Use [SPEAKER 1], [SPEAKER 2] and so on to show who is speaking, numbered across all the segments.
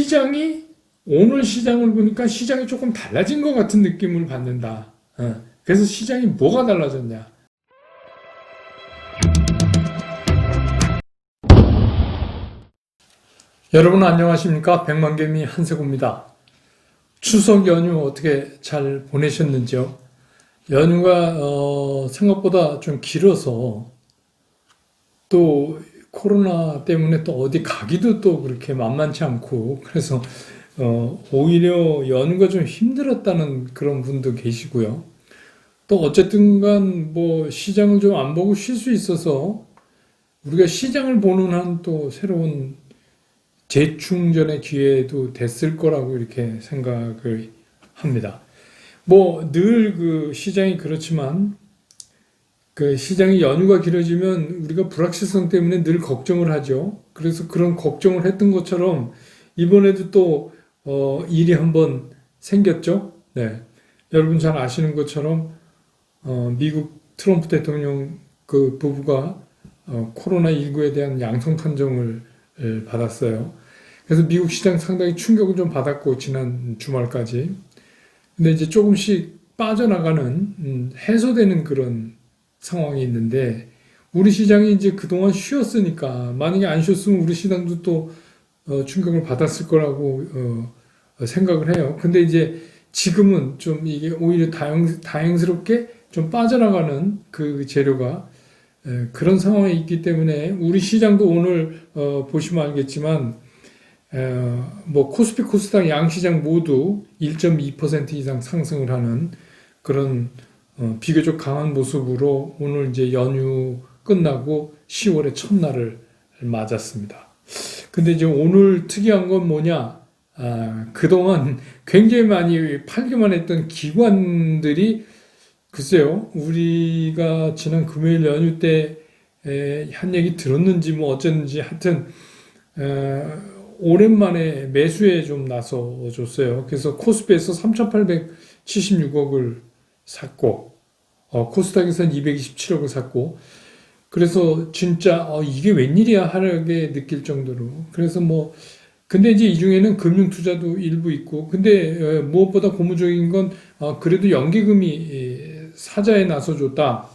[SPEAKER 1] 시장이 오늘 시장을 보니까 시장이 조금 달라진 것 같은 느낌을 받는다. 그래서 시장이 뭐가 달라졌냐? 여러분 안녕하십니까? 백만개미 한세구입니다. 추석 연휴 어떻게 잘 보내셨는지요? 연휴가 생각보다 좀 길어서 또 코로나 때문에 또 어디 가기도 또 그렇게 만만치 않고 그래서 오히려 연휴가 좀 힘들었다는 그런 분도 계시고요. 또 어쨌든 간 뭐 시장을 좀 안 보고 쉴 수 있어서 우리가 시장을 보는 한 또 새로운 재충전의 기회도 됐을 거라고 이렇게 생각을 합니다. 뭐 늘 그 시장이 그렇지만 그 시장이 연휴가 길어지면 우리가 불확실성 때문에 늘 걱정을 하죠. 그래서 그런 걱정을 했던 것처럼 이번에도 또 일이 한번 생겼죠. 네. 여러분 잘 아시는 것처럼 미국 트럼프 대통령 그 부부가 코로나19에 대한 양성 판정을 받았어요. 그래서 미국 시장 상당히 충격을 좀 받았고 지난 주말까지. 근데 이제 조금씩 빠져나가는 해소되는 그런 상황이 있는데 우리 시장이 이제 그동안 쉬었으니까 만약에 안 쉬었으면 우리 시장도 또 충격을 받았을 거라고 생각을 해요. 근데 이제 지금은 좀 이게 오히려 다행스럽게 좀 빠져나가는 그 재료가 그런 상황에 있기 때문에 우리 시장도 오늘 보시면 알겠지만 뭐 코스피 코스닥 양시장 모두 1.2% 이상 상승을 하는 그런 비교적 강한 모습으로 오늘 이제 연휴 끝나고 10월의 첫날을 맞았습니다. 근데 이제 오늘 특이한 건 뭐냐? 그동안 굉장히 많이 팔기만 했던 기관들이 글쎄요, 우리가 지난 금요일 연휴 때 한 얘기 들었는지 뭐 어쨌는지 하여튼 오랜만에 매수에 좀 나서줬어요. 그래서 코스피에서 3,876억을 샀고 코스닥에서는 227억을 샀고 그래서 진짜 이게 웬일이야 하게 느낄 정도로 그래서 뭐 근데 이제 이 중에는 금융 투자도 일부 있고 근데 무엇보다 고무적인 건 그래도 연기금이 사자에 나서줬다.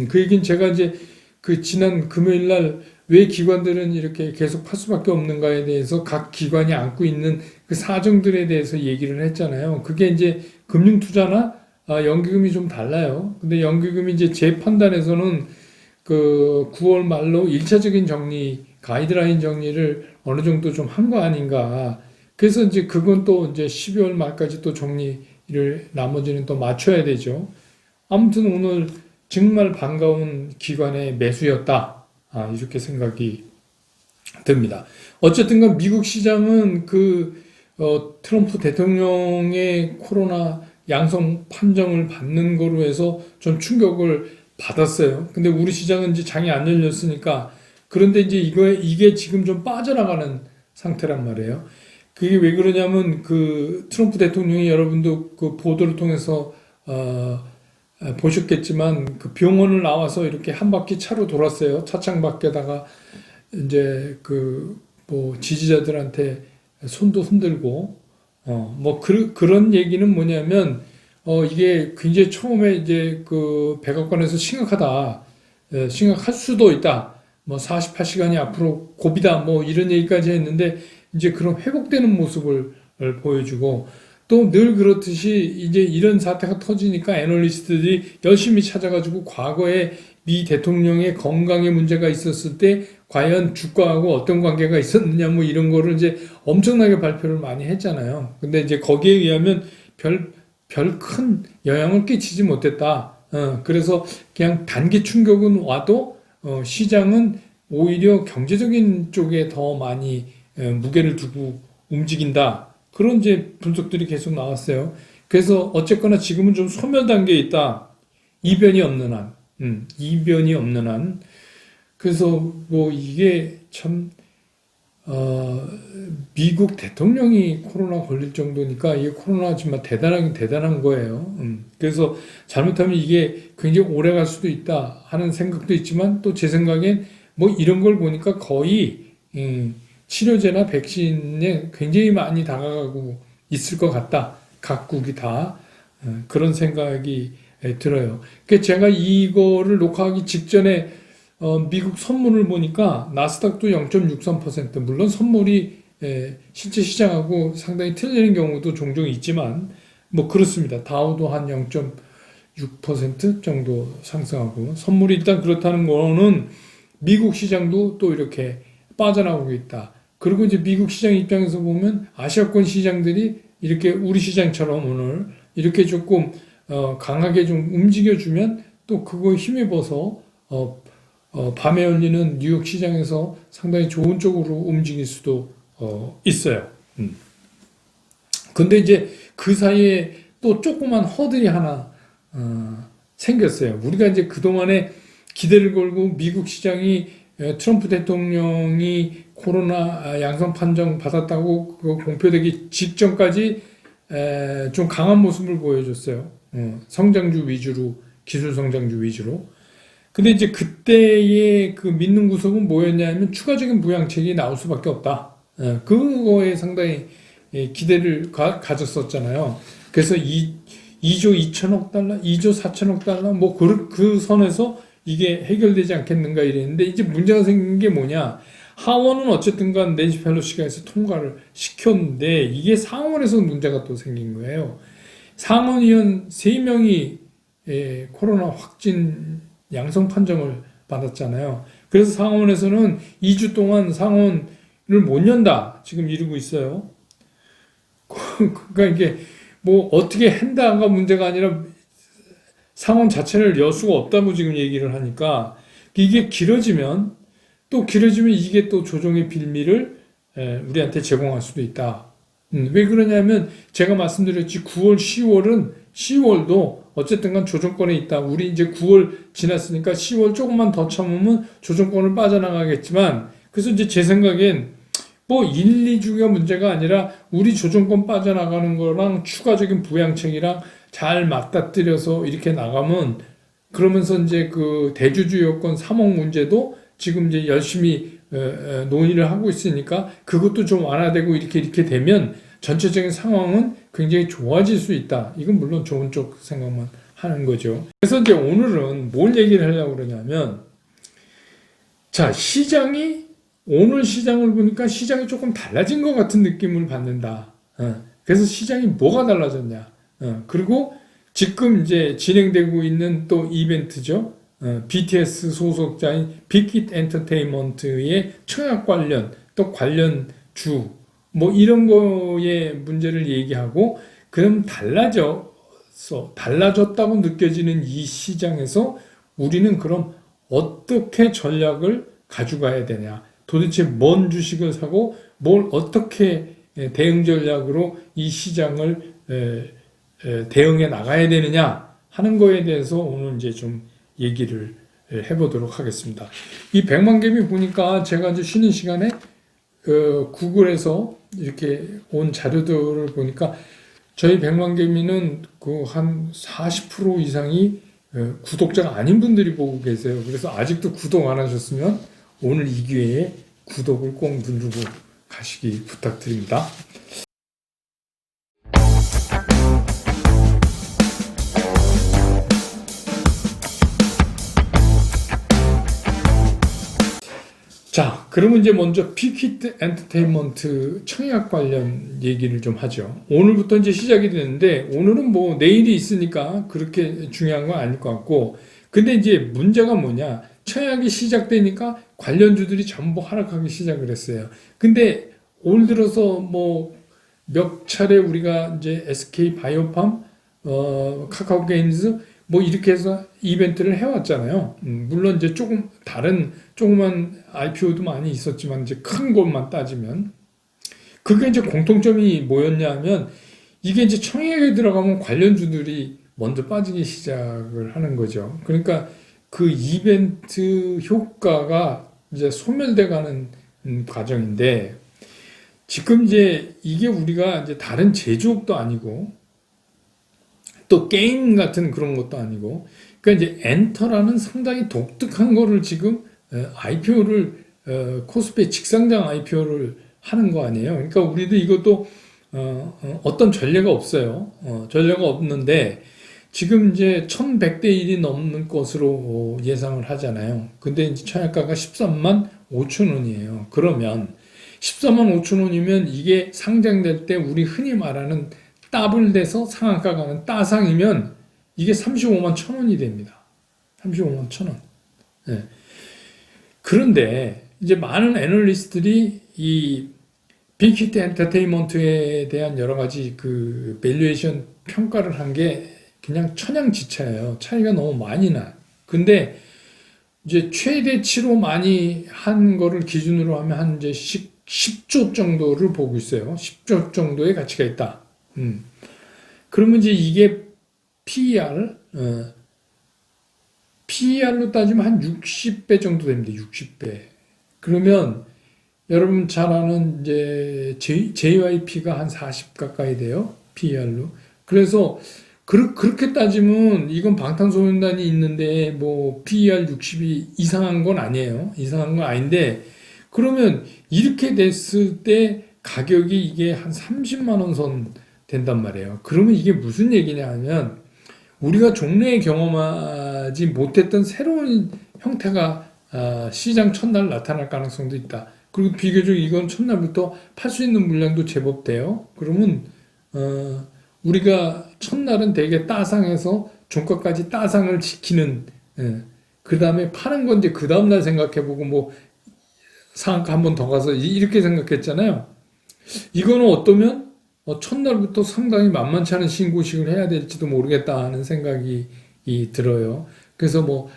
[SPEAKER 1] 그 얘기는 제가 이제 그 지난 금요일 날 왜 기관들은 이렇게 계속 팔 수밖에 없는가에 대해서 각 기관이 안고 있는 그 사정들에 대해서 얘기를 했잖아요. 그게 이제 금융 투자나 연기금이 좀 달라요. 근데 연기금이 이제 제 판단에서는 그 9월 말로 1차적인 정리, 가이드라인 정리를 어느 정도 좀 한 거 아닌가. 그래서 이제 그건 또 이제 12월 말까지 또 정리를 나머지는 또 맞춰야 되죠. 아무튼 오늘 정말 반가운 기관의 매수였다. 이렇게 생각이 듭니다. 어쨌든 간 미국 시장은 그 트럼프 대통령의 코로나 양성 판정을 받는 거로 해서 좀 충격을 받았어요. 근데 우리 시장은 이제 장이 안 열렸으니까 그런데 이제 이게 지금 좀 빠져나가는 상태란 말이에요. 그게 왜 그러냐면 그 트럼프 대통령이 여러분도 그 보도를 통해서 보셨겠지만 그 병원을 나와서 이렇게 한 바퀴 차로 돌았어요. 차창 밖에다가 이제 그 뭐 지지자들한테 손도 흔들고 뭐 그런 얘기는 뭐냐면 이게 굉장히 처음에 이제 그 백악관에서 심각하다. 심각할 수도 있다. 뭐 48시간이 앞으로 고비다. 뭐 이런 얘기까지 했는데 이제 그런 회복되는 모습을 보여주고 또 늘 그렇듯이 이제 이런 사태가 터지니까 애널리스트들이 열심히 찾아가지고 과거에 미 대통령의 건강에 문제가 있었을 때 과연 주가하고 어떤 관계가 있었느냐 뭐 이런 거를 이제 엄청나게 발표를 많이 했잖아요. 근데 이제 거기에 의하면 별 큰 영향을 끼치지 못했다. 그래서 그냥 단기 충격은 와도 시장은 오히려 경제적인 쪽에 더 많이 무게를 두고 움직인다. 그런 이제 분석들이 계속 나왔어요. 그래서 어쨌거나 지금은 좀 소멸 단계에 있다. 이변이 없는 한. 이변이 없는 한. 그래서 뭐 이게 참, 미국 대통령이 코로나 걸릴 정도니까 이게 코로나 정말 대단하긴 대단한 거예요. 그래서 잘못하면 이게 굉장히 오래 갈 수도 있다 하는 생각도 있지만 또 제 생각엔 뭐 이런 걸 보니까 거의 치료제나 백신에 굉장히 많이 다가가고 있을 것 같다. 각국이 다 그런 생각이 들어요. 그러니까 제가 이거를 녹화하기 직전에 미국 선물을 보니까 나스닥도 0.63%, 물론 선물이 실제 시장하고 상당히 틀리는 경우도 종종 있지만 뭐 그렇습니다. 다우도 한 0.6% 정도 상승하고, 선물이 일단 그렇다는 거는 미국 시장도 또 이렇게 빠져나오고 있다. 그리고 이제 미국 시장 입장에서 보면 아시아권 시장들이 이렇게 우리 시장처럼 오늘 이렇게 조금 강하게 좀 움직여주면 또 그거 힘입어서 밤에 열리는 뉴욕 시장에서 상당히 좋은 쪽으로 움직일 수도 있어요. 근데 이제 그 사이에 또 조그만 허들이 하나 생겼어요. 우리가 이제 그동안에 기대를 걸고 미국 시장이 트럼프 대통령이 코로나 양성 판정 받았다고 그거 공표되기 직전까지 좀 강한 모습을 보여줬어요. 성장주 위주로, 기술 성장주 위주로. 근데 이제 그때의 그 믿는 구석은 뭐였냐면 추가적인 부양책이 나올 수밖에 없다. 그거에 상당히 기대를 가졌었잖아요. 그래서 2조 2천억 달러, 2조 4천억 달러, 뭐 그 선에서 이게 해결되지 않겠는가 이랬는데, 이제 문제가 생긴 게 뭐냐. 하원은 어쨌든 간 낸시 펠로시가 해서 통과를 시켰는데, 이게 상원에서 문제가 또 생긴 거예요. 상원의원 3명이 코로나 확진 양성 판정을 받았잖아요. 그래서 상원에서는 2주 동안 상원을 못 연다 지금 이러고 있어요. 그러니까 이게 뭐 어떻게 한다가 문제가 아니라 상원 자체를 열 수가 없다고 지금 얘기를 하니까, 이게 길어지면 이게 또 조정의 빌미를 우리한테 제공할 수도 있다. 왜 그러냐면 제가 말씀드렸지, 9월, 10월도 어쨌든 간 조정권에 있다. 우리 이제 9월 지났으니까 10월 조금만 더 참으면 조정권을 빠져나가겠지만, 그래서 이제 제 생각엔 뭐 1, 2주가 문제가 아니라 우리 조정권 빠져나가는 거랑 추가적인 부양책이랑 잘 맞닥뜨려서 이렇게 나가면, 그러면서 이제 그 대주주 여건 3억 문제도 지금 이제 열심히 논의를 하고 있으니까 그것도 좀 완화되고 이렇게 되면 전체적인 상황은 굉장히 좋아질 수 있다. 이건 물론 좋은 쪽 생각만 하는 거죠. 그래서 이제 오늘은 뭘 얘기를 하려고 그러냐면, 자, 오늘 시장을 보니까 시장이 조금 달라진 것 같은 느낌을 받는다. 그래서 시장이 뭐가 달라졌냐. 그리고 지금 이제 진행되고 있는 또 이벤트죠. BTS 소속자인 빅히트 엔터테인먼트의 청약 관련, 또 관련 주, 뭐 이런 거에 문제를 얘기하고, 그럼 달라졌다고 느껴지는 이 시장에서 우리는 그럼 어떻게 전략을 가져가야 되냐. 도대체 뭔 주식을 사고 뭘 어떻게 대응 전략으로 이 시장을 대응해 나가야 되느냐 하는 거에 대해서 오늘 이제 좀 얘기를 해보도록 하겠습니다. 이 백만개미 보니까 제가 이제 쉬는 시간에 구글에서 이렇게 온 자료들을 보니까 저희 백만개미는 그 한 40% 이상이 구독자가 아닌 분들이 보고 계세요. 그래서 아직도 구독 안 하셨으면 오늘 이 기회에 구독을 꼭 누르고 가시기 부탁드립니다. 자, 그러면 이제 먼저 빅히트 엔터테인먼트 청약 관련 얘기를 좀 하죠. 오늘부터 이제 시작이 되는데, 오늘은 뭐 내일이 있으니까 그렇게 중요한 건 아닐 것 같고, 근데 이제 문제가 뭐냐. 청약이 시작되니까 관련주들이 전부 하락하기 시작을 했어요. 근데 올 들어서 뭐 몇 차례 우리가 이제 SK 바이오팜, 카카오 게임즈 뭐 이렇게 해서 이벤트를 해왔잖아요. 물론 이제 조금 다른 조그만 IPO도 많이 있었지만, 이제 큰 것만 따지면 그게 이제 공통점이 뭐였냐면, 이게 이제 청약에 들어가면 관련주들이 먼저 빠지기 시작을 하는 거죠. 그러니까 그 이벤트 효과가 이제 소멸돼 가는 과정인데, 지금 이제 이게 우리가 이제 다른 제조업도 아니고 또 게임 같은 그런 것도 아니고, 그러니까 이제 엔터라는 상당히 독특한 거를 지금 IPO를 코스피 직상장 IPO를 하는 거 아니에요. 그러니까 우리도 이것도 어떤 전례가 없어요. 전례가 없는데 지금 이제 1100대 1이 넘는 것으로 예상을 하잖아요. 근데 이제 청약가가 13만 5천 원이에요. 그러면 14만 5천 원이면 이게 상장될 때 우리 흔히 말하는 더블돼서 상한가 가는 따상이면 이게 35만 천 원이 됩니다. 35만 천 원. 예. 그런데 이제 많은 애널리스트들이 이 빅히트 엔터테인먼트에 대한 여러 가지 그 밸류에이션 평가를 한 게 그냥 천양지차예요. 차이가 너무 많이 나. 근데 이제 최대치로 많이 한 거를 기준으로 하면 한 이제 10조 정도를 보고 있어요. 10조 정도의 가치가 있다. 그러면 이제 이게 PER, PER로 따지면 한 60배 정도 됩니다. 60배. 그러면 여러분 잘 아는 이제 JYP가 한 40 가까이 돼요. PER로. 그래서 그렇게 따지면 이건 방탄소년단이 있는데 뭐 PER 60이 이상한 건 아니에요. 이상한 건 아닌데 그러면 이렇게 됐을 때 가격이 이게 한 30만 원 선 된단 말이에요. 그러면 이게 무슨 얘기냐 하면 우리가 종래에 경험하지 못했던 새로운 형태가 시장 첫날 나타날 가능성도 있다. 그리고 비교적 이건 첫날부터 팔 수 있는 물량도 제법 돼요. 그러면 우리가 첫날은 되게 따상해서 종가까지 따상을 지키는 그 다음에 파는 건 이제 그 다음날 생각해보고 뭐 상한가 한 번 더 가서 이렇게 생각했잖아요. 이거는 어떠면 첫날부터 상당히 만만치 않은 신고식을 해야 될지도 모르겠다 하는 생각이 들어요. 그래서 뭐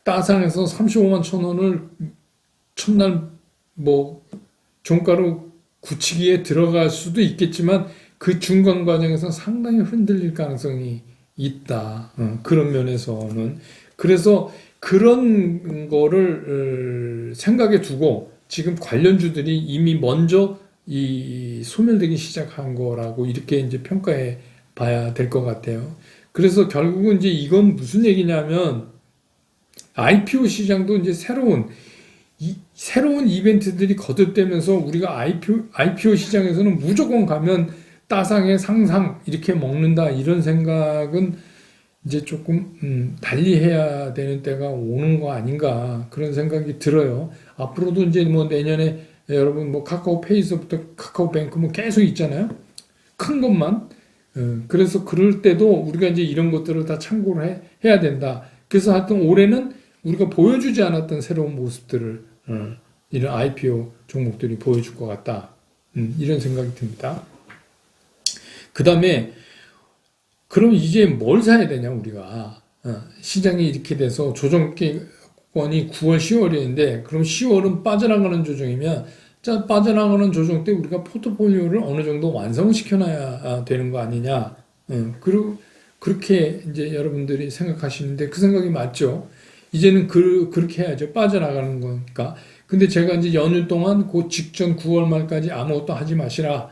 [SPEAKER 1] 따상해서 35만 천 원을 첫날 뭐 종가로 굳히기에 들어갈 수도 있겠지만 그 중간 과정에서 상당히 흔들릴 가능성이 있다. 그런 면에서는. 그래서 그런 거를 생각에 두고 지금 관련주들이 이미 먼저 이 소멸되기 시작한 거라고 이렇게 이제 평가해 봐야 될 것 같아요. 그래서 결국은 이제 이건 무슨 얘기냐면 IPO 시장도 이제 새로운 이벤트들이 거듭되면서 우리가 IPO 시장에서는 무조건 가면 따상의 상상 이렇게 먹는다 이런 생각은 이제 조금 달리해야 되는 때가 오는 거 아닌가 그런 생각이 들어요. 앞으로도 이제 뭐 내년에 여러분 뭐 카카오페이서부터 카카오뱅크 뭐 계속 있잖아요. 큰 것만. 그래서 그럴 때도 우리가 이제 이런 것들을 다 참고를 해야 된다. 그래서 하여튼 올해는 우리가 보여주지 않았던 새로운 모습들을 이런 IPO 종목들이 보여줄 것 같다. 이런 생각이 듭니다. 그 다음에 그럼 이제 뭘 사야 되냐 우리가 시장이 이렇게 돼서 조정권이 9월 10월이었는데 그럼 10월은 빠져나가는 조정이면 빠져나가는 조정 때 우리가 포트폴리오를 어느 정도 완성을 시켜놔야 되는 거 아니냐. 그리고 그렇게 이제 여러분들이 생각하시는데 그 생각이 맞죠. 이제는 그렇게 해야죠. 빠져나가는 거니까. 근데 제가 이제 연휴 동안 그 직전 9월 말까지 아무것도 하지 마시라.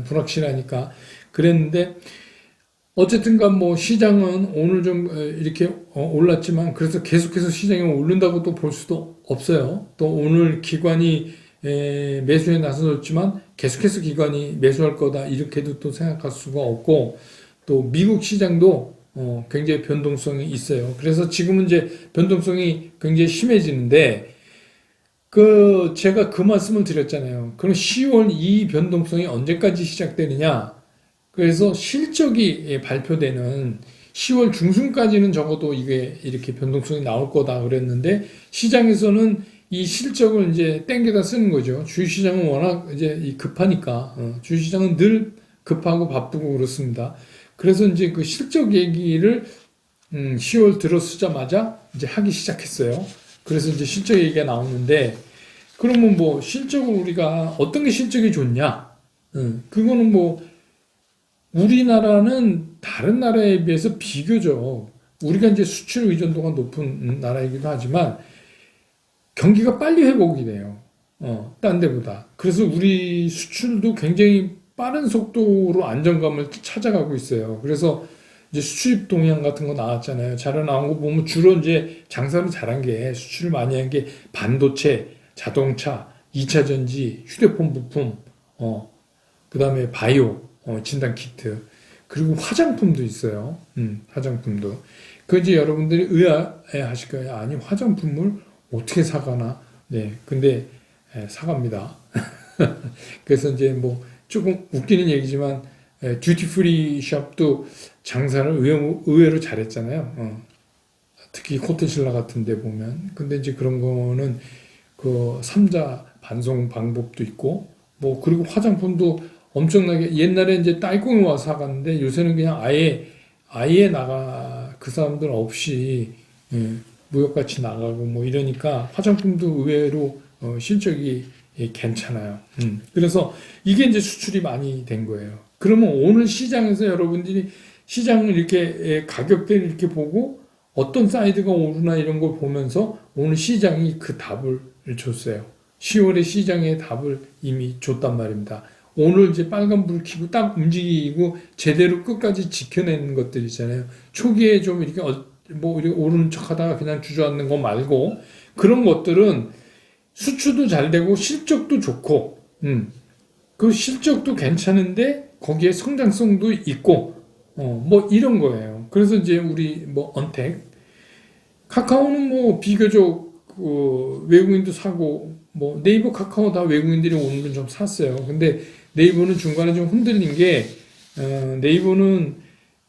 [SPEAKER 1] 불확실하니까. 그랬는데 어쨌든간 뭐 시장은 오늘 좀 이렇게 올랐지만 그래서 계속해서 시장이 오른다고 또 볼 수도 없어요. 또 오늘 기관이 매수에 나서졌지만 계속해서 기관이 매수할 거다 이렇게도 또 생각할 수가 없고 또 미국 시장도 굉장히 변동성이 있어요. 그래서 지금은 이제 변동성이 굉장히 심해지는데 제가 그 말씀을 드렸잖아요. 그럼 10월 이 변동성이 언제까지 시작되느냐? 그래서 실적이 발표되는 10월 중순까지는 적어도 이게 이렇게 변동성이 나올 거다 그랬는데 시장에서는 이 실적을 이제 땡겨다 쓰는 거죠. 주식시장은 워낙 이제 급하니까 주식시장은 늘 급하고 바쁘고 그렇습니다. 그래서 이제 그 실적 얘기를 10월 들어서자마자 이제 하기 시작했어요. 그래서 이제 실적 얘기가 나오는데 그러면 뭐 실적을 우리가 어떤 게 실적이 좋냐? 그거는 뭐 우리나라는 다른 나라에 비해서 비교적 우리가 이제 수출 의존도가 높은 나라이기도 하지만 경기가 빨리 회복이 돼요. 딴 데보다. 그래서 우리 수출도 굉장히 빠른 속도로 안정감을 찾아가고 있어요. 그래서 이제 수출입 동향 같은 거 나왔잖아요. 자료 나온 거 보면 주로 이제 장사를 잘한 게 수출을 많이 한 게 반도체, 자동차, 2차 전지, 휴대폰 부품, 그다음에 바이오, 진단 키트, 그리고 화장품도 있어요. 화장품도. 그 이제 여러분들이 의아해 하실 거예요. 아니, 화장품을 어떻게 사가나? 네. 근데 사갑니다. 그래서 이제 뭐 조금 웃기는 얘기지만 듀티 프리 샵도 장사를 의외로 잘했잖아요. 특히 코테신라 같은 데 보면. 근데 이제 그런 거는 그 삼자 반송 방법도 있고, 뭐 그리고 화장품도 엄청나게 옛날에 이제 딸꽁이 와서 사갔는데 요새는 그냥 아예 그 사람들 없이 무역같이 나가고 뭐 이러니까 화장품도 의외로 실적이 괜찮아요. 그래서 이게 이제 수출이 많이 된 거예요. 그러면 오늘 시장에서 여러분들이 시장을 이렇게 가격대를 이렇게 보고 어떤 사이드가 오르나 이런 걸 보면서 오늘 시장이 그 답을 줬어요. 10월에 시장의 답을 이미 줬단 말입니다. 오늘 이제 빨간불 켜고 딱 움직이고 제대로 끝까지 지켜내는 것들 있잖아요. 초기에 좀 이렇게 뭐 이렇게 오르는 척 하다가 그냥 주저앉는 거 말고 그런 것들은 수출도 잘 되고 실적도 좋고, 그 실적도 괜찮은데 거기에 성장성도 있고, 뭐 이런 거예요. 그래서 이제 우리 뭐 언택, 카카오는 뭐 비교적 외국인도 사고, 뭐 네이버 카카오 다 외국인들이 오는 건 좀 샀어요. 근데 네이버는 중간에 좀 흔들린 게, 네이버는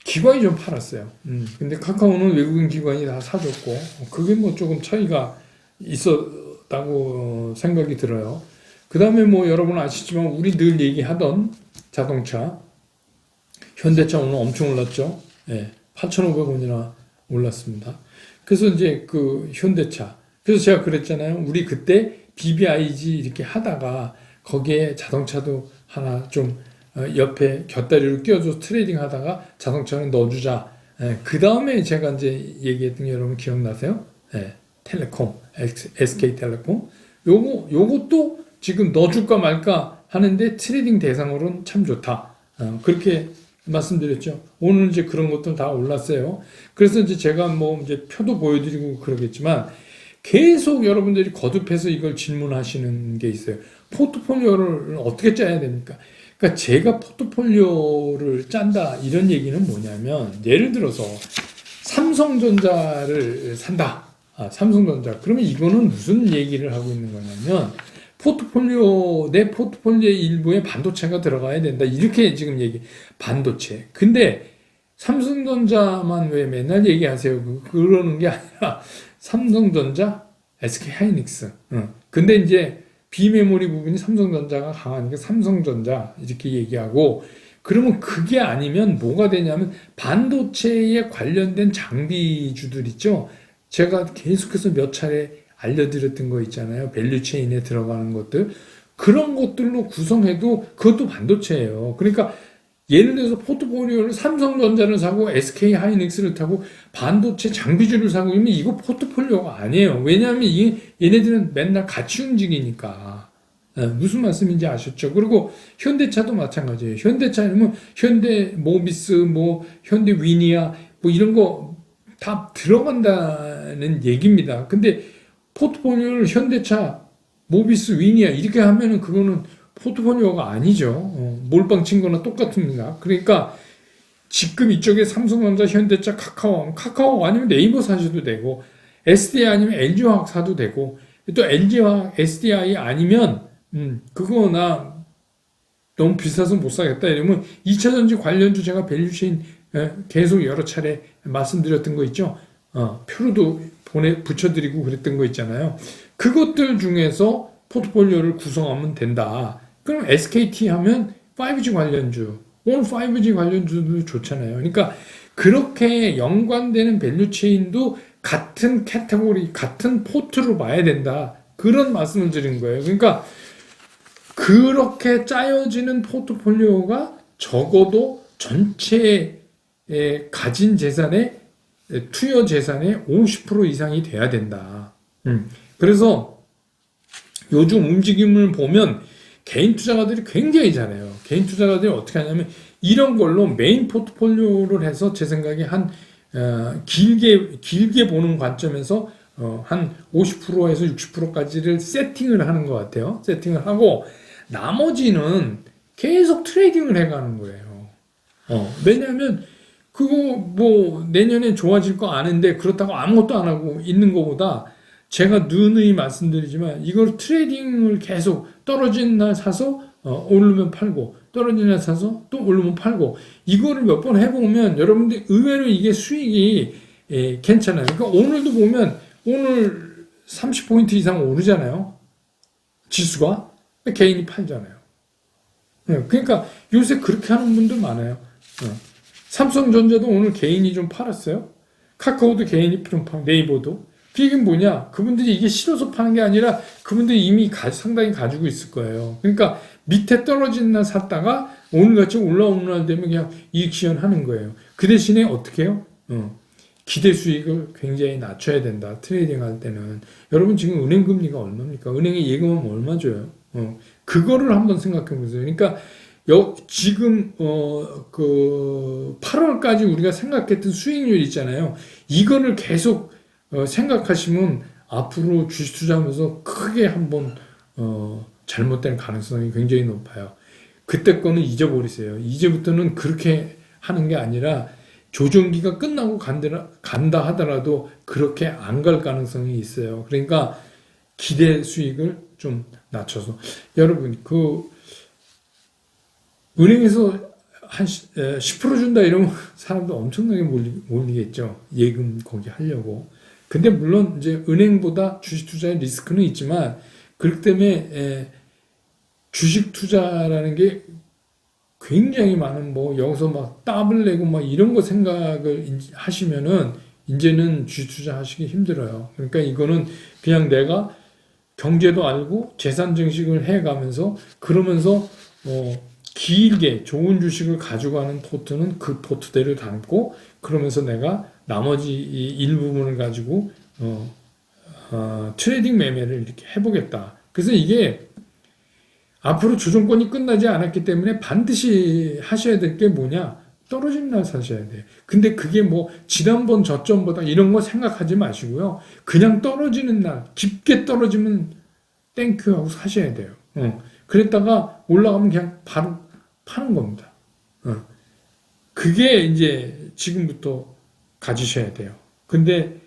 [SPEAKER 1] 기관이 좀 팔았어요. 근데 카카오는 외국인 기관이 다 사줬고, 그게 뭐 조금 차이가 있었다고 생각이 들어요. 그 다음에 뭐 여러분 아시지만 우리 늘 얘기하던 자동차, 현대차 오늘 엄청 올랐죠. 8,500원이나 올랐습니다. 그래서 이제 그 현대차. 그래서 제가 그랬잖아요. 우리 그때 BBIG 이렇게 하다가 거기에 자동차도 하나 좀 옆에 곁다리로 끼워줘서 트레이딩 하다가 자동차는 넣어주자. 그 다음에 제가 이제 얘기했던 게 여러분 기억나세요? 텔레콤, SK텔레콤. 요것도 지금 넣어줄까 말까 하는데 트레이딩 대상으로는 참 좋다. 그렇게 말씀드렸죠. 오늘 이제 그런 것들 다 올랐어요. 그래서 이제 제가 뭐 이제 표도 보여드리고 그러겠지만 계속 여러분들이 거듭해서 이걸 질문하시는 게 있어요. 포트폴리오를 어떻게 짜야 됩니까? 그러니까 제가 포트폴리오를 짠다 이런 얘기는 뭐냐면 예를 들어서 삼성전자를 산다. 삼성전자. 그러면 이거는 무슨 얘기를 하고 있는 거냐면 내 포트폴리오의 일부에 반도체가 들어가야 된다. 이렇게 지금 반도체. 근데 삼성전자만 왜 맨날 얘기하세요? 그러는 게 아니라 삼성전자, SK하이닉스. 근데 이제 비메모리 부분이 삼성전자가 강하니까 삼성전자 이렇게 얘기하고 그러면 그게 아니면 뭐가 되냐면 반도체에 관련된 장비주들 있죠. 제가 계속해서 몇 차례 알려드렸던 거 있잖아요. 밸류체인에 들어가는 것들. 그런 것들로 구성해도 그것도 반도체예요. 그러니까 예를 들어서 포트폴리오를 삼성전자를 사고 SK하이닉스를 타고 반도체 장비주를 사고 이러면 이거 포트폴리오가 아니에요. 왜냐하면 얘네들은 맨날 같이 움직이니까. 무슨 말씀인지 아셨죠? 그리고 현대차도 마찬가지예요. 현대차는 현대 모비스, 뭐 현대 위니아 뭐 이런 거 다 들어간다는 얘기입니다. 근데 포트폴리오를 현대차, 모비스, 위니아 이렇게 하면은 그거는 포트폴리오가 아니죠. 몰빵 친 거나 똑같습니다. 그러니까 지금 이쪽에 삼성전자, 현대차, 카카오 아니면 네이버 사셔도 되고 SDI 아니면 LG화학 사도 되고 또 LG화학, SDI 아니면 그거나 너무 비싸서 못 사겠다 이러면 2차전지 관련주 제가 밸류체인 계속 여러 차례 말씀드렸던 거 있죠. 표로도 붙여드리고 그랬던 거 있잖아요. 그것들 중에서 포트폴리오를 구성하면 된다. 그럼 SKT 하면 5G 관련주, 오늘 5G 관련주도 좋잖아요. 그러니까 그렇게 연관되는 밸류체인도 같은 카테고리, 같은 포트로 봐야 된다. 그런 말씀을 드린 거예요. 그러니까 그렇게 짜여지는 포트폴리오가 적어도 전체에 가진 재산의 투여 재산의 50% 이상이 돼야 된다. 그래서 요즘 움직임을 보면 개인 투자가들이 굉장히 잘해요. 개인 투자가들이 어떻게 하냐면 이런 걸로 메인 포트폴리오를 해서 제 생각에 길게 보는 관점에서 한 50%에서 60%까지를 세팅을 하는 것 같아요. 세팅을 하고 나머지는 계속 트레이딩을 해가는 거예요. 왜냐하면 그거 뭐 내년에 좋아질 거 아는데 그렇다고 아무것도 안 하고 있는 것보다 제가 누누이 말씀드리지만 이걸 트레이딩을 계속 떨어진 날 사서 오르면 팔고 떨어진 날 사서 또 오르면 팔고 이거를 몇 번 해보면 여러분들 의외로 이게 수익이 괜찮아요. 그러니까 오늘도 보면 오늘 30포인트 이상 오르잖아요. 지수가. 개인이 팔잖아요. 그러니까 요새 그렇게 하는 분들 많아요. 삼성전자도 오늘 개인이 좀 팔았어요. 카카오도 개인이 좀 팔고 네이버도. 그 얘기는 뭐냐? 그분들이 이게 싫어서 파는 게 아니라 그분들이 이미 상당히 가지고 있을 거예요. 그러니까 밑에 떨어진 날 샀다가 오늘같이 올라오는 날 되면 그냥 이익 실현하는 거예요. 그 대신에 어떻게 해요? 기대 수익을 굉장히 낮춰야 된다. 트레이딩 할 때는. 여러분 지금 은행 금리가 얼마입니까? 은행에 예금하면 얼마 줘요? 그거를 한번 생각해 보세요. 그러니까 지금 그 8월까지 우리가 생각했던 수익률 있잖아요. 이거를 계속 생각하시면 앞으로 주식 투자하면서 크게 한번 잘못될 가능성이 굉장히 높아요. 그때 거는 잊어버리세요. 이제부터는 그렇게 하는 게 아니라 조정기가 끝나고 간다 하더라도 그렇게 안 갈 가능성이 있어요. 그러니까 기대 수익을 좀 낮춰서 여러분 그 은행에서 한 10% 준다 이러면 사람들 엄청나게 몰리겠죠. 예금 거기 하려고. 근데 물론 이제 은행보다 주식 투자의 리스크는 있지만 그렇기 때문에 주식 투자라는 게 굉장히 많은 뭐 여기서 막 더블 내고 막 이런 거 생각을 하시면은 이제는 주식 투자 하시기 힘들어요. 그러니까 이거는 그냥 내가 경제도 알고 재산 증식을 해 가면서 길게 좋은 주식을 가져가는 포트는 그 포트대로 담고 그러면서 내가 나머지 이 일부분을 가지고 트레이딩 매매를 이렇게 해보겠다. 그래서 이게 앞으로 조정권이 끝나지 않았기 때문에 반드시 하셔야 될 게 뭐냐? 떨어지는 날 사셔야 돼요. 근데 그게 뭐 지난번 저점보다 이런 거 생각하지 마시고요. 그냥 떨어지는 날 깊게 떨어지면 땡큐 하고 사셔야 돼요. 그랬다가 올라가면 그냥 바로 파는 겁니다. 그게 이제 지금부터 가지셔야 돼요. 근데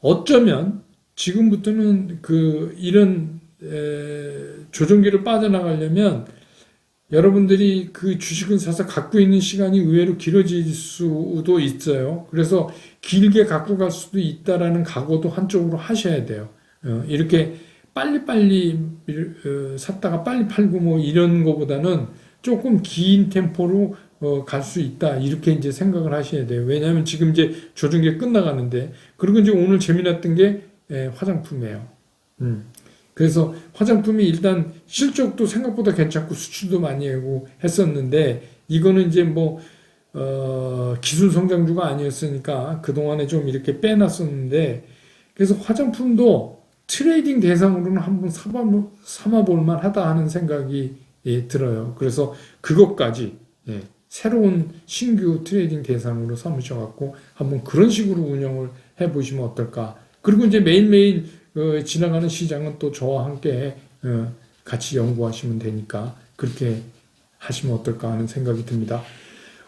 [SPEAKER 1] 어쩌면 지금부터는 이런 조정기를 빠져나가려면 여러분들이 그 주식을 사서 갖고 있는 시간이 의외로 길어질 수도 있어요. 그래서 길게 갖고 갈 수도 있다라는 각오도 한쪽으로 하셔야 돼요. 이렇게 빨리빨리 샀다가 빨리 팔고 뭐 이런 거보다는 조금 긴 템포로 갈 수 있다. 이렇게 이제 생각을 하셔야 돼요. 왜냐하면 지금 이제 조정기가 끝나가는데, 그리고 이제 오늘 재미났던 게 화장품이에요. 그래서 화장품이 일단 실적도 생각보다 괜찮고 수출도 많이 하고 했었는데, 이거는 이제 뭐, 기술 성장주가 아니었으니까 그동안에 좀 이렇게 빼놨었는데, 그래서 화장품도 트레이딩 대상으로는 한번 삼아볼 만하다 하는 생각이 들어요. 그래서 그것까지 새로운 신규 트레이딩 대상으로 삼으셔갖고 한번 그런 식으로 운영을 해보시면 어떨까. 그리고 이제 매일매일 지나가는 시장은 또 저와 함께 같이 연구하시면 되니까 그렇게 하시면 어떨까 하는 생각이 듭니다.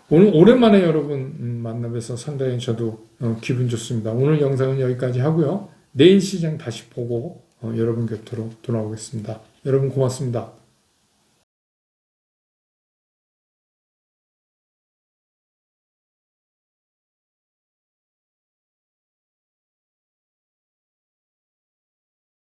[SPEAKER 1] 오늘 오랜만에 여러분 만나뵈서 상당히 저도 기분 좋습니다. 오늘 영상은 여기까지 하고요. 내일 시장 다시 보고 여러분 곁으로 돌아오겠습니다. 여러분 고맙습니다.